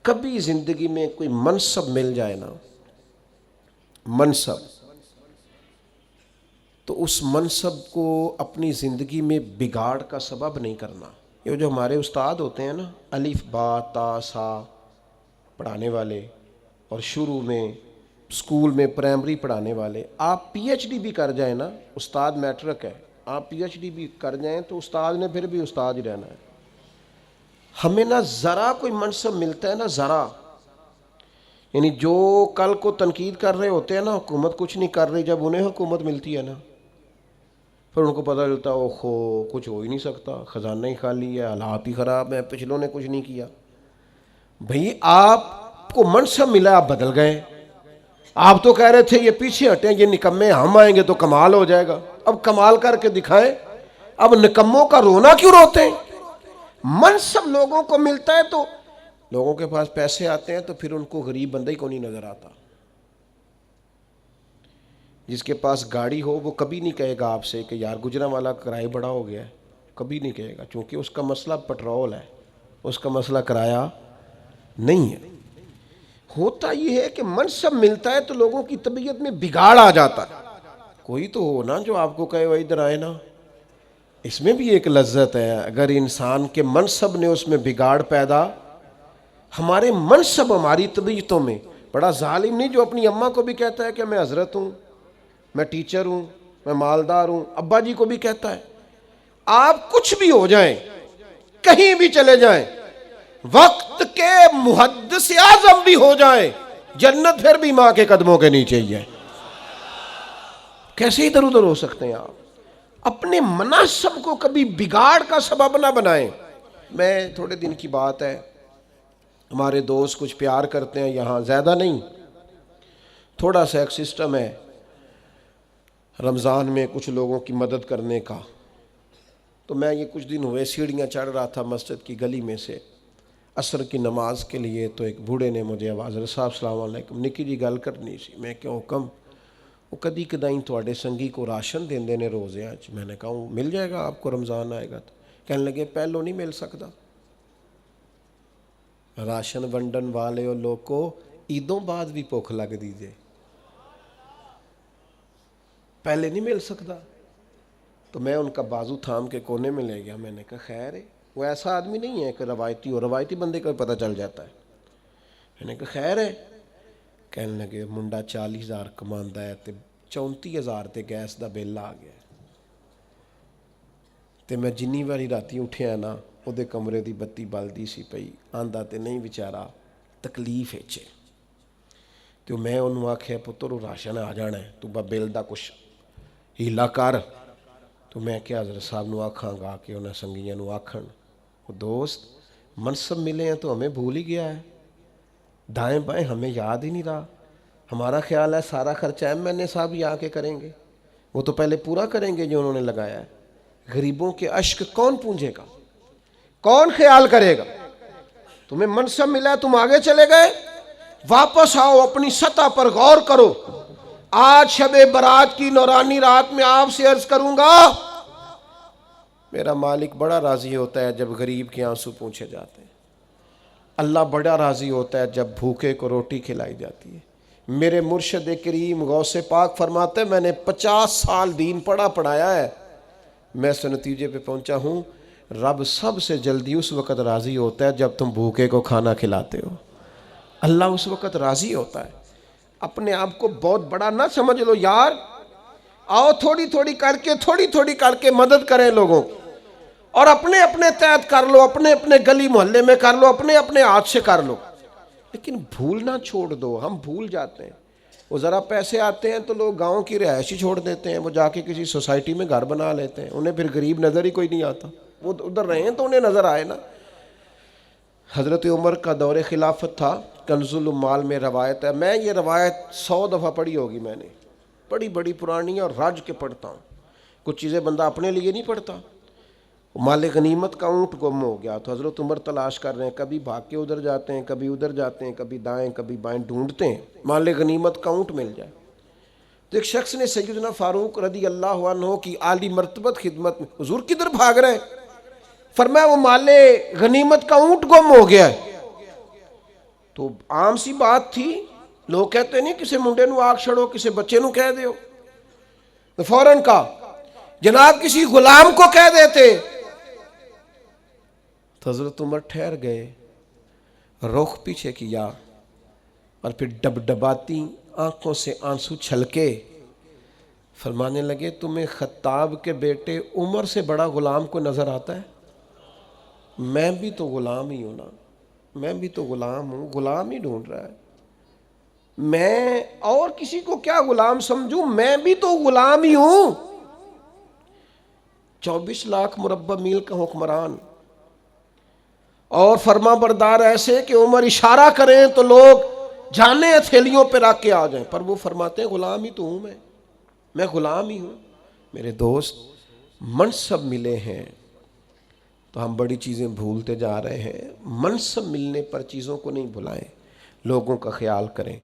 کبھی زندگی میں کوئی منصب مل جائے نا، منصب، تو اس منصب کو اپنی زندگی میں بگاڑ کا سبب نہیں کرنا۔ یہ جو ہمارے استاد ہوتے ہیں نا، الف با تا سا پڑھانے والے، اور شروع میں اسکول میں پرائمری پڑھانے والے، آپ پی ایچ ڈی بھی کر جائیں نا، استاد میٹرک ہے، آپ پی ایچ ڈی بھی کر جائیں تو استاد نے پھر بھی استاد ہی رہنا ہے۔ ہمیں نہ ذرا کوئی منصب ملتا ہے نا ذرا، یعنی جو کل کو تنقید کر رہے ہوتے ہیں نا حکومت کچھ نہیں کر رہی، جب انہیں حکومت ملتی ہے نا پھر ان کو پتہ چلتا ہے اوہو کچھ ہو ہی نہیں سکتا، خزانہ ہی خالی ہے، حالات ہی خراب ہیں، پچھلوں نے کچھ نہیں کیا۔ بھئی آپ کو منصب ملا، آپ بدل گئے۔ آپ تو کہہ رہے تھے یہ پیچھے ہٹیں، یہ نکمے، ہم آئیں گے تو کمال ہو جائے گا، اب کمال کر کے دکھائیں۔ اب نکموں کا رونا کیوں روتے ہیں؟ منصب لوگوں کو ملتا ہے تو لوگوں کے پاس پیسے آتے ہیں تو پھر ان کو غریب بندہ ہی کو نہیں نظر آتا۔ جس کے پاس گاڑی ہو وہ کبھی نہیں کہے گا آپ سے کہ یار گجرانوالہ کرایہ بڑا ہو گیا ہے، کبھی نہیں کہے گا، چونکہ اس کا مسئلہ پٹرول ہے، اس کا مسئلہ کرایہ نہیں ہے۔ ہوتا یہ ہے کہ منصب ملتا ہے تو لوگوں کی طبیعت میں بگاڑ آ جاتا ہے۔ کوئی تو ہو نا جو آپ کو کہے وہ ادھر آئے نا، اس میں بھی ایک لذت ہے۔ اگر انسان کے منصب نے اس میں بگاڑ پیدا، ہمارے منصب ہماری طبیعتوں میں، بڑا ظالم نہیں جو اپنی اماں کو بھی کہتا ہے کہ میں حضرت ہوں، میں ٹیچر ہوں، میں مالدار ہوں، ابا جی کو بھی کہتا ہے۔ آپ کچھ بھی ہو جائیں، کہیں بھی چلے جائیں، وقت کے محدث اعظم بھی ہو جائیں، جنت پھر بھی ماں کے قدموں کے نیچے ہی ہے۔ کیسے ادھر ادھر ہو سکتے ہیں آپ؟ اپنے مناصب کو کبھی بگاڑ کا سبب نہ بنائیں۔ میں تھوڑے دن کی بات ہے، ہمارے دوست کچھ پیار کرتے ہیں یہاں، زیادہ نہیں، تھوڑا سا ایک سسٹم ہے رمضان میں کچھ لوگوں کی مدد کرنے کا۔ تو میں یہ کچھ دن ہوئے سیڑھیاں چڑھ رہا تھا مسجد کی گلی میں سے عصر کی نماز کے لیے، تو ایک بوڑھے نے مجھے آواز، صاحب السلام علیکم، نکی جی گل کرنی سی۔ میں کیا حکم؟ وہ کدی کدائیں تھوڑے سنگی کو راشن دیندے نے روزے آج۔ میں نے کہا مل جائے گا آپ کو، رمضان آئے گا تو۔ کہنے لگے پہلو نہیں مل سکتا، راشن ونڈن والے اور لوگ کو عیدوں بعد بھی بھوک لگ دیجئے، پہلے نہیں مل سکتا۔ تو میں ان کا بازو تھام کے کونے میں لے گیا، میں نے کہا خیر ہے، وہ ایسا آدمی نہیں ہے کہ روایتی ہو، روایتی بندے کا پتہ چل جاتا ہے۔ میں نے کہا خیر ہے؟ کہنے لگے منڈا 40,000 کماندا ہے تے 34,000 تے گیس دا بل آ گیا تے میں جنی واری راتی اٹھیا نا وہ دے کمرے دی بتی بلدی سی پئی، آندا تے نہیں بیچارہ تکلیف ہے۔ تو میں انہوں آکھیا پتر وہ راشن آ جانا ہے، تو با بل دا کچھ ہیلا کر۔ تو میں کیا حضرت صاحب نو آکھاں گا کہ انہیں سنگیاں نو آکھن، وہ دوست منصب ملے ہیں تو ہمیں بھول ہی گیا ہے، دائیں بائیں ہمیں یاد ہی نہیں رہا۔ ہمارا خیال ہے سارا خرچہ ایم این اے صاحب ہی آ کے کریں گے، وہ تو پہلے پورا کریں گے جو انہوں نے لگایا ہے۔ غریبوں کے اشک کون پونجے گا؟ کون خیال کرے گا؟ تمہیں منصب ملا ہے، تم آگے چلے گئے، واپس آؤ، اپنی سطح پر غور کرو۔ آج شب برات کی نورانی رات میں آپ سے عرض کروں گا، میرا مالک بڑا راضی ہوتا ہے جب غریب کے آنسو پوچھے جاتے ہیں، اللہ بڑا راضی ہوتا ہے جب بھوکے کو روٹی کھلائی جاتی ہے۔ میرے مرشد کریم غوث پاک فرماتے ہیں میں نے 50 سال دین پڑھایا ہے، میں اس نتیجے پہ پہنچا ہوں رب سب سے جلدی اس وقت راضی ہوتا ہے جب تم بھوکے کو کھانا کھلاتے ہو۔ اللہ اس وقت راضی ہوتا ہے۔ اپنے آپ کو بہت بڑا نہ سمجھ لو یار، آؤ تھوڑی تھوڑی کر کے مدد کریں لوگوں کو، اور اپنے اپنے تحت کر لو، اپنے اپنے گلی محلے میں کر لو، اپنے اپنے ہاتھ سے کر لو، لیکن بھولنا چھوڑ دو۔ ہم بھول جاتے ہیں، وہ ذرا پیسے آتے ہیں تو لوگ گاؤں کی رہائش ہی چھوڑ دیتے ہیں، وہ جا کے کسی سوسائٹی میں گھر بنا لیتے ہیں، انہیں پھر غریب نظر ہی کوئی نہیں آتا، وہ ادھر رہے ہیں تو انہیں نظر آئے نا۔ حضرت عمر کا دور خلافت تھا، کنز العمال میں روایت ہے، میں یہ روایت 100 دفعہ پڑھی ہوگی، میں نے بڑی پرانی اور رج کے پڑھتا ہوں، کچھ چیزیں بندہ اپنے لیے نہیں پڑھتا۔ مال غنیمت کا اونٹ گم ہو گیا تو حضرت عمر تلاش کر رہے ہیں، کبھی بھاگ کے ادھر جاتے ہیں، کبھی ادھر جاتے ہیں، کبھی دائیں کبھی بائیں ڈھونڈتے ہیں مال غنیمت کا اونٹ مل جائے۔ تو ایک شخص نے سیدنا فاروق رضی اللہ عنہ کی عالی مرتبت خدمت میں، حضور کدھر بھاگ رہے ہیں؟ فرمایا وہ مال غنیمت کا اونٹ گم ہو گیا ہے۔ تو عام سی بات تھی، لوگ کہتے نہیں کسی منڈے نو آگ چھڑو، کسی بچے نو کہہ دیو، تو فوراً کہا جناب کسی غلام کو کہہ دیتے. تو حضرت عمر ٹھہر گئے، رخ پیچھے کیا اور پھر ڈبڈباتی آنکھوں سے آنسو چھلکے فرمانے لگے تمہیں خطاب کے بیٹے عمر سے بڑا غلام کو نظر آتا ہے؟ میں بھی تو غلام ہی ہوں نا، میں بھی تو غلام ہوں، غلام ہی ڈھونڈ رہا ہے. میں اور کسی کو کیا غلام سمجھوں، میں بھی تو غلام ہی ہوں. 24 لاکھ مربع میل کا حکمران اور فرما بردار ایسے کہ عمر اشارہ کریں تو لوگ جانے ہتھیلیوں پہ رکھ کے آ جائیں، پر وہ فرماتے ہیں غلام ہی تو ہوں، میں غلام ہی ہوں. میرے دوست، منصب ملے ہیں تو ہم بڑی چیزیں بھولتے جا رہے ہیں. منصب ملنے پر چیزوں کو نہیں بھلائیں، لوگوں کا خیال کریں.